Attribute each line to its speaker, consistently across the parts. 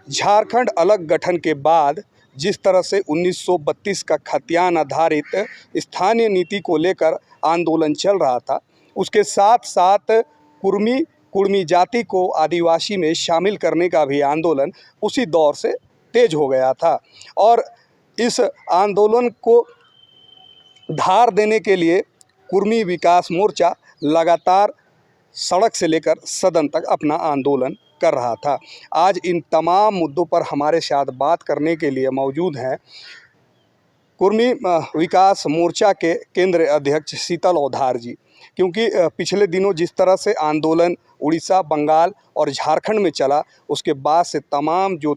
Speaker 1: झारखंड अलग गठन के बाद जिस तरह से 1932 का खतियान आधारित स्थानीय नीति को लेकर आंदोलन चल रहा था, उसके साथ साथ कुर्मी जाति को आदिवासी में शामिल करने का भी आंदोलन उसी दौर से तेज हो गया था। और इस आंदोलन को धार देने के लिए कुर्मी विकास मोर्चा लगातार सड़क से लेकर सदन तक अपना आंदोलन कर रहा था। आज इन तमाम मुद्दों पर हमारे साथ बात करने के लिए मौजूद हैं कुर्मी विकास मोर्चा के केंद्रीय अध्यक्ष शीतल ओधार जी। क्योंकि पिछले दिनों जिस तरह से आंदोलन उड़ीसा, बंगाल और झारखंड में चला, उसके बाद से तमाम जो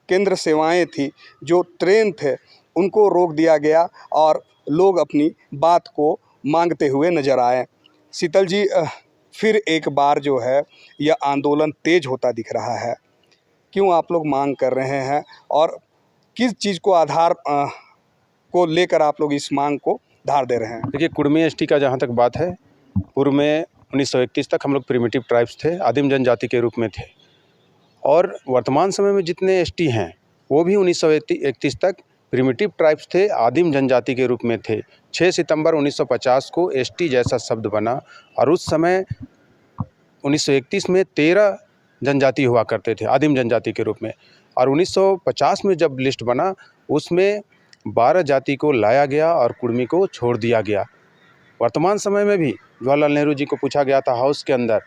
Speaker 1: केंद्र सेवाएं थी, जो ट्रेन थे, उनको रोक दिया गया और लोग अपनी बात को मांगते हुए नजर आए। शीतल जी, फिर एक बार जो है यह आंदोलन तेज होता दिख रहा है, क्यों आप लोग मांग कर रहे हैं और किस चीज़ को आधार को लेकर आप लोग इस मांग को धार दे रहे हैं?
Speaker 2: देखिए, कुर्मी एसटी का जहाँ तक बात है, पूर्व में 1931 तक हम लोग प्रिमिटिव ट्राइब्स थे, आदिम जनजाति के रूप में थे। और वर्तमान समय में जितने एसटी हैं वो भी 1931 तक प्रिमिटिव ट्राइब्स थे, आदिम जनजाति के रूप में थे। 6 सितंबर 1950 को एसटी जैसा शब्द बना और उस समय 1931 में 13 जनजाति हुआ करते थे आदिम जनजाति के रूप में, और 1950 में जब लिस्ट बना उसमें 12 जाति को लाया गया और कुर्मी को छोड़ दिया गया। वर्तमान समय में भी जवाहरलाल नेहरू जी को पूछा गया था हाउस के अंदर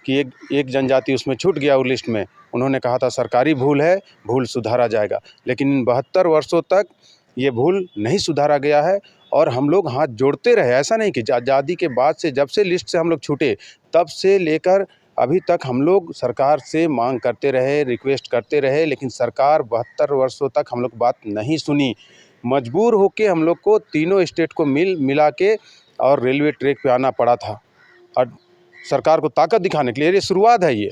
Speaker 2: कि एक जनजाति उसमें छूट गया उस लिस्ट में। उन्होंने कहा था सरकारी भूल है, भूल सुधारा जाएगा। लेकिन इन 72 वर्षों तक ये भूल नहीं सुधारा गया है और हम लोग हाथ जोड़ते रहे। ऐसा नहीं कि आज़ादी के बाद से, जब से लिस्ट से हम लोग छूटे, तब से लेकर अभी तक हम लोग सरकार से मांग करते रहे, रिक्वेस्ट करते रहे, लेकिन सरकार 72 वर्षों तक हम लोग बात नहीं सुनी। मजबूर होके हम लोग को तीनों स्टेट को मिला के और रेलवे ट्रैक पे आना पड़ा था, और सरकार को ताकत दिखाने के लिए। ये शुरुआत है। ये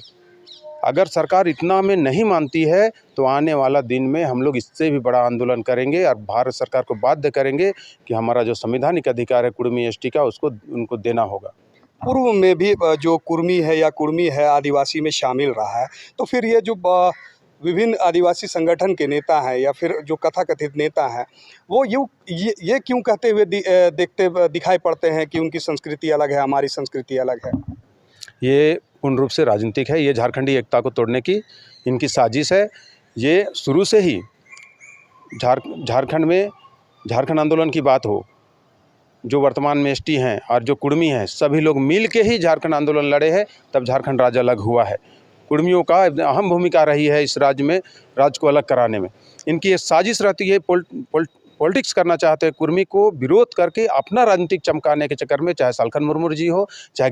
Speaker 2: अगर सरकार इतना में नहीं मानती है तो आने वाला दिन में हम लोग इससे भी बड़ा आंदोलन करेंगे और भारत सरकार को बाध्य करेंगे कि हमारा जो संवैधानिक अधिकार है कुर्मी एसटी का, उसको उनको देना होगा।
Speaker 1: पूर्व में भी जो कुर्मी है या कुर्मी है आदिवासी में शामिल रहा है, तो फिर ये जो विभिन्न आदिवासी संगठन के नेता हैं या फिर जो कथाकथित नेता हैं, वो ये क्यों कहते हुए दिखाई पड़ते हैं कि उनकी संस्कृति अलग है, हमारी संस्कृति अलग है?
Speaker 2: ये पूर्ण रूप से राजनीतिक है। ये झारखंडी एकता को तोड़ने की इनकी साजिश है। ये शुरू से ही झारखंड में झारखंड आंदोलन की बात हो, जो वर्तमान में एसटी हैं और जो कुर्मी हैं, सभी लोग मिल के ही झारखंड आंदोलन लड़े हैं, तब झारखंड राज्य अलग हुआ है। कुर्मियों का अहम भूमिका रही है इस राज्य को अलग कराने में। इनकी ये साजिश रहती है, पॉलिटिक्स करना चाहते हैं, कुर्मी को विरोध करके अपना राजनीतिक चमकाने के चक्कर में, चाहे सालखन मुर्मू जी हो, चाहे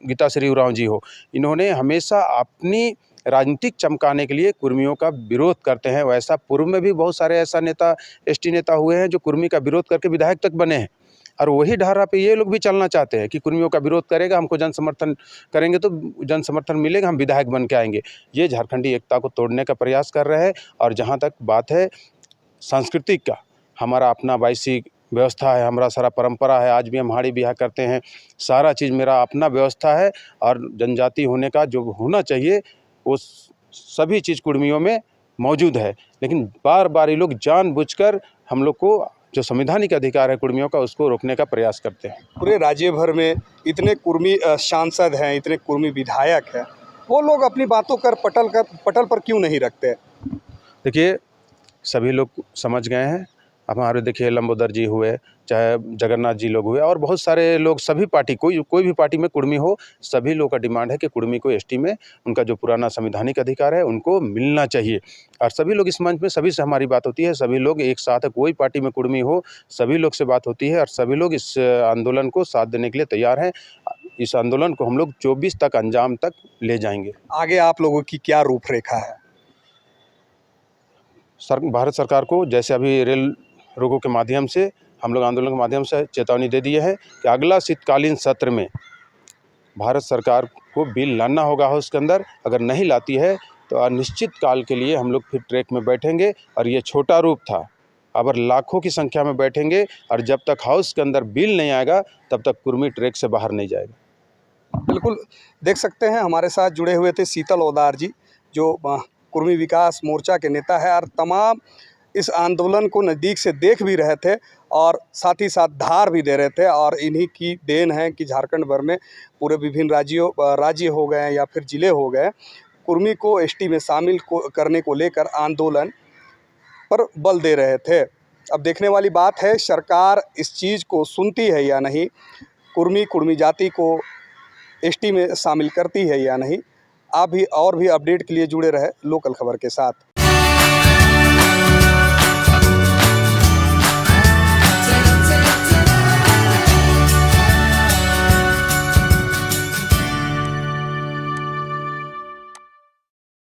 Speaker 2: गीताश्री उरांव जी हो, इन्होंने हमेशा अपनी राजनीतिक चमकाने के लिए कुर्मियों का विरोध करते हैं। वैसा पूर्व में भी बहुत सारे ऐसा नेता, एसटी नेता हुए हैं जो कुर्मी का विरोध करके विधायक तक बने हैं, और वही धारा पे ये लोग भी चलना चाहते हैं कि कुर्मियों का विरोध करेगा, हमको जन समर्थन करेंगे तो जन समर्थन मिलेगा, हम विधायक बन के आएंगे। ये झारखंडी एकता को तोड़ने का प्रयास कर रहे हैं। और जहाँ तक बात है सांस्कृतिक का, हमारा अपना वायसी व्यवस्था है, हमारा सारा परंपरा है, आज भी हम हाड़ी बिहा करते हैं, सारा चीज़ मेरा अपना व्यवस्था है। और जनजाति होने का जो होना चाहिए वो सभी चीज़ कुर्मियों में मौजूद है। लेकिन बार बार ये लोग जानबूझकर हम लोग को जो संवैधानिक अधिकार है कुर्मियों का, उसको रोकने का प्रयास करते हैं।
Speaker 1: पूरे राज्य भर में इतने कुर्मी सांसद हैं, इतने कुर्मी विधायक हैं, वो लोग अपनी बातों पटल पर क्यों नहीं रखते?
Speaker 2: देखिए, सभी लोग समझ गए हैं। अब हमारे देखिए लंबोदर जी हुए, चाहे जगन्नाथ जी लोग हुए, और बहुत सारे लोग, सभी पार्टी, कोई भी पार्टी में कुर्मी हो, सभी लोगों का डिमांड है कि कुर्मी को एसटी में उनका जो पुराना संवैधानिक अधिकार है उनको मिलना चाहिए। और सभी लोग इस मंच में, सभी से हमारी बात होती है, सभी लोग एक साथ है, कोई पार्टी में कुर्मी हो, सभी लोग से बात होती है और सभी लोग इस आंदोलन को साथ देने के लिए तैयार हैं। इस आंदोलन को हम लोग 24 तक अंजाम तक ले जाएंगे।
Speaker 1: आगे आप लोगों की क्या रूपरेखा है?
Speaker 2: भारत सरकार को, जैसे अभी रेल रोको के माध्यम से, हम लोग आंदोलन के माध्यम से चेतावनी दे दिए है कि अगला शीतकालीन सत्र में भारत सरकार को बिल लाना होगा हाउस के अंदर। अगर नहीं लाती है तो अनिश्चित काल के लिए हम लोग फिर ट्रैक में बैठेंगे। और ये छोटा रूप था, अब लाखों की संख्या में बैठेंगे, और जब तक हाउस के अंदर बिल नहीं आएगा तब तक कुर्मी ट्रैक से बाहर नहीं जाएगा।
Speaker 1: बिल्कुल, देख सकते हैं हमारे साथ जुड़े हुए थे शीतल ओधार जी, जो कुर्मी विकास मोर्चा के नेता है और तमाम इस आंदोलन को नज़दीक से देख भी रहे थे और साथ ही साथ धार भी दे रहे थे। और इन्हीं की देन है कि झारखंड भर में पूरे विभिन्न राज्य हो गए या फिर ज़िले हो गए, कुर्मी को एसटी में शामिल करने को लेकर आंदोलन पर बल दे रहे थे। अब देखने वाली बात है सरकार इस चीज़ को सुनती है या नहीं, कुर्मी जाति को एसटी में शामिल करती है या नहीं। आप भी और भी अपडेट के लिए जुड़े रहे लोकल खबर के साथ।